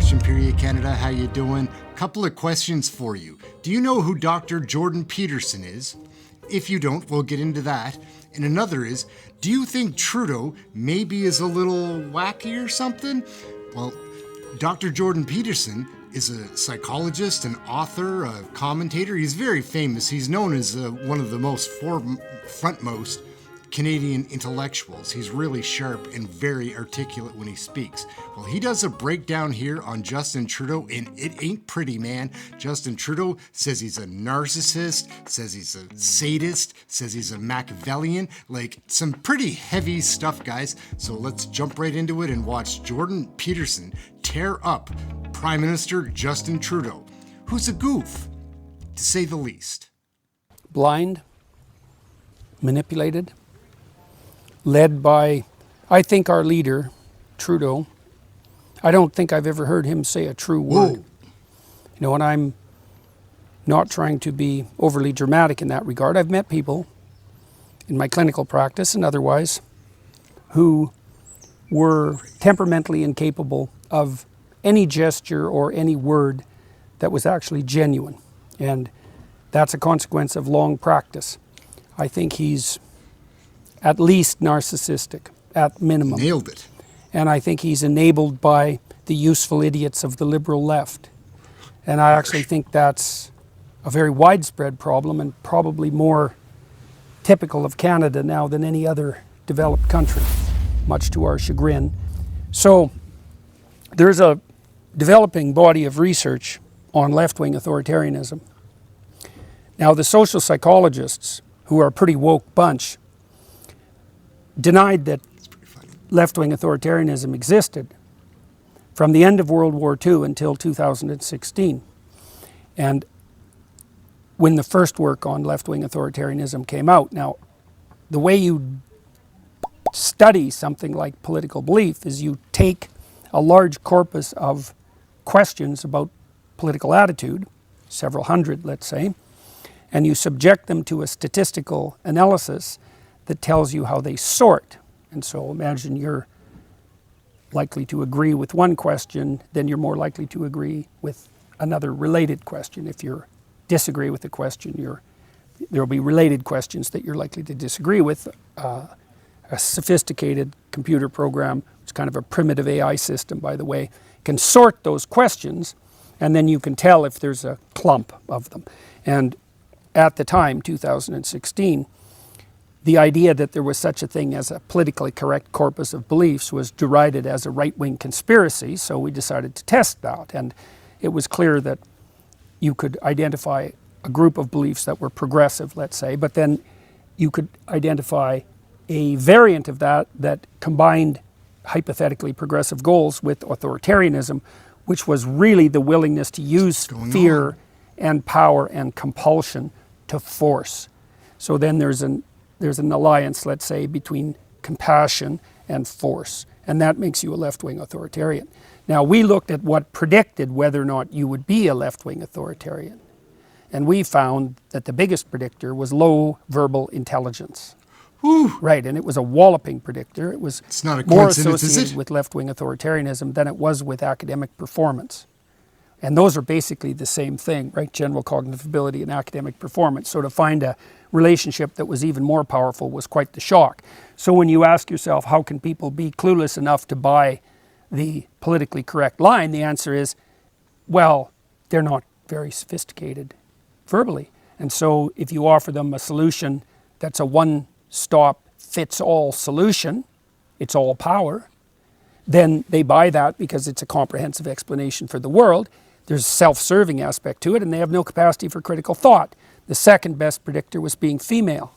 Question Period Canada, how you doing? Couple of questions for you. Do you know who Dr. Jordan Peterson is? If you don't, we'll get into that. And another is, do you think Trudeau maybe is a little wacky or something? Well, Dr. Jordan Peterson is a psychologist, an author, a commentator. He's very famous. He's known as one of the most frontmost Canadian intellectuals. He's really sharp and very articulate when he speaks. Well, he does a breakdown here on Justin Trudeau, and it ain't pretty, man. Justin Trudeau says he's a narcissist, says he's a sadist, says he's a Machiavellian, like some pretty heavy stuff, guys. So let's jump right into it and watch Jordan Peterson tear up Prime Minister Justin Trudeau, who's a goof, to say the least. Blind, manipulated, led by, I think, our leader, Trudeau. I don't think I've ever heard him say a true word. Whoa. You know, and I'm not trying to be overly dramatic in that regard. I've met people in my clinical practice and otherwise who were temperamentally incapable of any gesture or any word that was actually genuine. And that's a consequence of long practice. I think he's at least narcissistic, at minimum. Nailed it. And I think he's enabled by the useful idiots of the liberal left. And I actually think that's a very widespread problem and probably more typical of Canada now than any other developed country, much to our chagrin. So there's a developing body of research on left-wing authoritarianism. Now, the social psychologists, who are a pretty woke bunch, denied that left-wing authoritarianism existed from the end of World War II until 2016. And when the first work on left-wing authoritarianism came out, now, the way you study something like political belief is you take a large corpus of questions about political attitude, several hundred, let's say, and you subject them to a statistical analysis that tells you how they sort. And so imagine you're likely to agree with one question, then you're more likely to agree with another related question. If you disagree with the question, there will be related questions that you're likely to disagree with. A sophisticated computer program, it's kind of a primitive AI system, by the way, can sort those questions, and then you can tell if there's a clump of them. And at the time, 2016, the idea that there was such a thing as a politically correct corpus of beliefs was derided as a right-wing conspiracy, so we decided to test that. And it was clear that you could identify a group of beliefs that were progressive, let's say, but then you could identify a variant of that that combined hypothetically progressive goals with authoritarianism, which was really the willingness to use fear and power and compulsion to force. So then there's an alliance, let's say, between compassion and force, and that makes you a left-wing authoritarian. Now, we looked at what predicted whether or not you would be a left-wing authoritarian, and we found that the biggest predictor was low verbal intelligence. Whew. Right, and it was a walloping predictor. It's not a more coincidence, is associated it? with left-wing authoritarianism than it was with academic performance. And those are basically the same thing, right? General cognitive ability and academic performance. So to find a relationship that was even more powerful was quite the shock. So when you ask yourself, how can people be clueless enough to buy the politically correct line, the answer is, well, they're not very sophisticated verbally. And so if you offer them a solution that's a one-stop fits-all solution, it's all power, then they buy that because it's a comprehensive explanation for the world. There's a self-serving aspect to it, and they have no capacity for critical thought. The second best predictor was being female.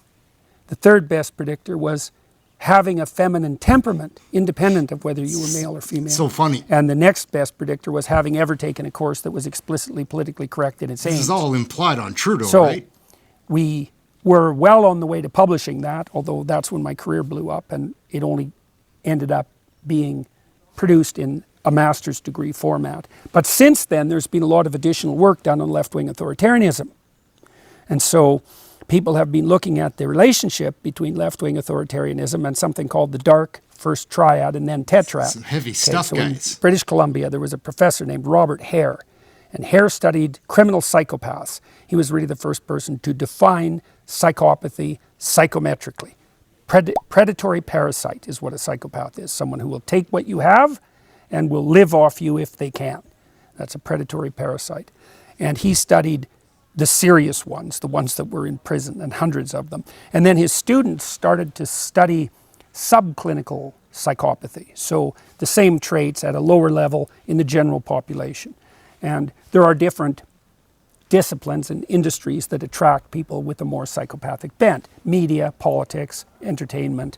The third best predictor was having a feminine temperament, independent of whether you were male or female. So funny. And the next best predictor was having ever taken a course that was explicitly politically correct in its aims. This is all implied on Trudeau, so right? We were well on the way to publishing that, although that's when my career blew up, and it only ended up being produced in a master's degree format. But since then, there's been a lot of additional work done on left-wing authoritarianism. And so people have been looking at the relationship between left-wing authoritarianism and something called the dark, first triad, and then tetrad. Some heavy stuff, so guys. In British Columbia, there was a professor named Robert Hare, and Hare studied criminal psychopaths. He was really the first person to define psychopathy psychometrically. Predatory parasite is what a psychopath is, someone who will take what you have and will live off you if they can. That's a predatory parasite. And he studied the serious ones, the ones that were in prison, and hundreds of them. And then his students started to study subclinical psychopathy, so the same traits at a lower level in the general population. And there are different disciplines and industries that attract people with a more psychopathic bent. Media, politics, entertainment,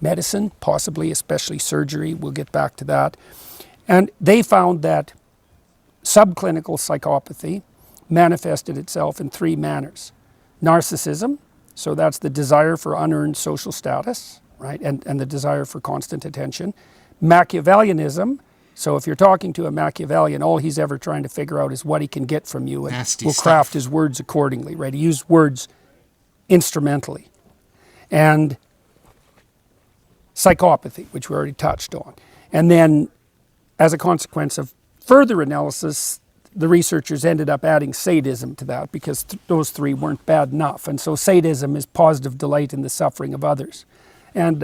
medicine, possibly, especially surgery. We'll get back to that. And they found that subclinical psychopathy manifested itself in three manners. Narcissism, so that's the desire for unearned social status, right, and the desire for constant attention. Machiavellianism, so if you're talking to a Machiavellian, all he's ever trying to figure out is what he can get from you, and Nasty will stuff. craft his words accordingly, right? He used words instrumentally. And psychopathy, which we already touched on. And then, as a consequence of further analysis, the researchers ended up adding sadism to that because those three weren't bad enough. And so sadism is positive delight in the suffering of others. And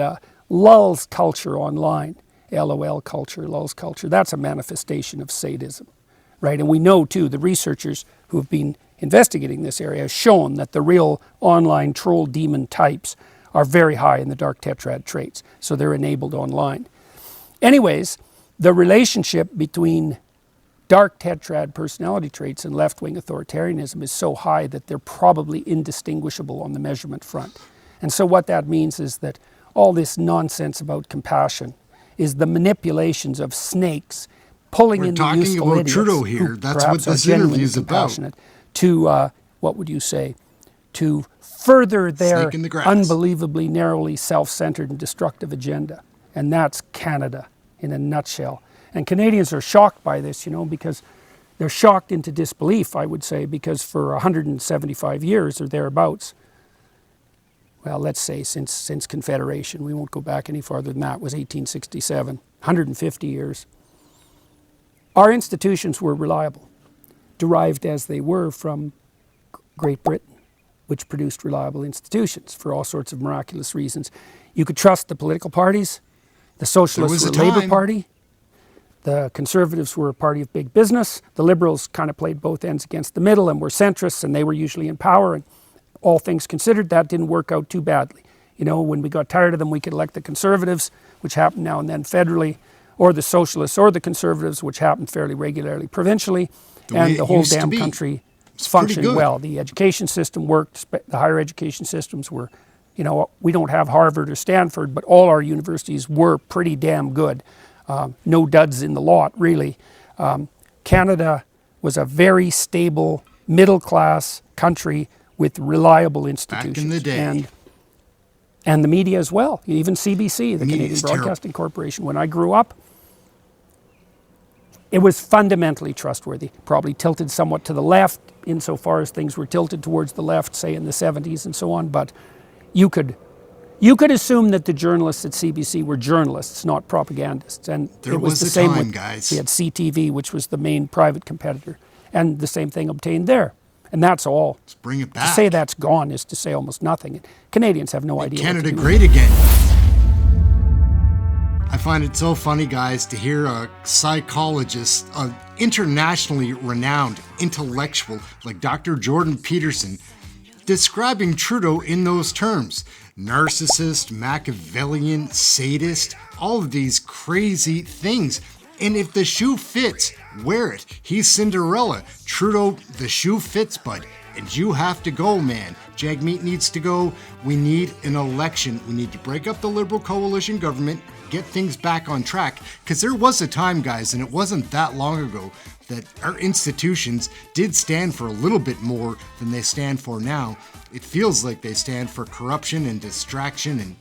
lulz culture online, LOL culture, lulz culture, that's a manifestation of sadism, right? And we know too, the researchers who have been investigating this area have shown that the real online troll demon types are very high in the dark tetrad traits, so they're enabled online. Anyways, the relationship between dark tetrad personality traits and left-wing authoritarianism is so high that they're probably indistinguishable on the measurement front. And so what that means is that all this nonsense about compassion is the manipulations of snakes pulling in the useful idiots. We're talking about Trudeau here. That's what this interview is about. To, what would you say, to further their unbelievably narrowly self-centered and destructive agenda. And that's Canada in a nutshell. And Canadians are shocked by this, you know, because they're shocked into disbelief, I would say, because for 175 years or thereabouts, well, let's say since Confederation, we won't go back any farther than that, was 1867, 150 years, our institutions were reliable, derived as they were from Great Britain, which produced reliable institutions for all sorts of miraculous reasons. You could trust the political parties. The Socialists were a Labour Party. The Conservatives were a party of big business. The Liberals kind of played both ends against the middle and were centrists, and they were usually in power. And all things considered, that didn't work out too badly. You know, when we got tired of them, we could elect the Conservatives, which happened now and then federally, or the Socialists or the Conservatives, which happened fairly regularly provincially, and the whole damn country functioned well. The education system worked, the higher education systems were, you know, we don't have Harvard or Stanford, but all our universities were pretty damn good. No duds in the lot, really. Canada was a very stable, middle-class country with reliable institutions. Back in the day. And the media as well. Even CBC, the Canadian Broadcasting Corporation. When I grew up, it was fundamentally trustworthy. Probably tilted somewhat to the left, insofar as things were tilted towards the left, say in the 70s and so on. But you could assume that the journalists at CBC were journalists, not propagandists. And it was the same with, guys. We had CTV, which was the main private competitor. And the same thing obtained there. And that's all. Let's bring it back. To say that's gone is to say almost nothing. Canadians have no idea. Canada great again. I find it so funny, guys, to hear a psychologist, an internationally renowned intellectual like Dr. Jordan Peterson, describing Trudeau in those terms. Narcissist, Machiavellian, sadist, all of these crazy things. And if the shoe fits, wear it. He's Cinderella. Trudeau, the shoe fits, bud. And you have to go, man. Jagmeet needs to go. We need an election. We need to break up the Liberal coalition government, get things back on track. Because there was a time, guys, and it wasn't that long ago, that our institutions did stand for a little bit more than they stand for now. It feels like they stand for corruption and distraction, and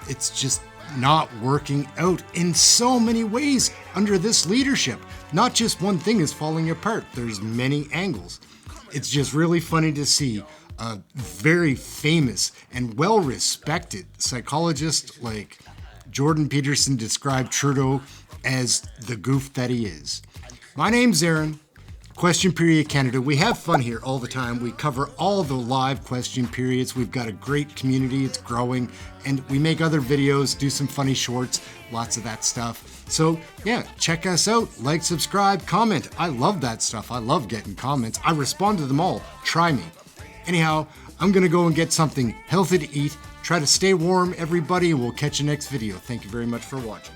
it's just not working out in so many ways under this leadership. Not just one thing is falling apart. There's many angles. It's just really funny to see a very famous and well-respected psychologist like Jordan Peterson described Trudeau as the goof that he is. My name's Aaron. Question Period Canada. We have fun here all the time. We cover all the live question periods. We've got a great community. It's growing. And we make other videos, do some funny shorts, lots of that stuff. So yeah, check us out. Like, subscribe, comment. I love that stuff. I love getting comments. I respond to them all. Try me. Anyhow, I'm going to go and get something healthy to eat. Try to stay warm, everybody, and we'll catch you next video. Thank you very much for watching.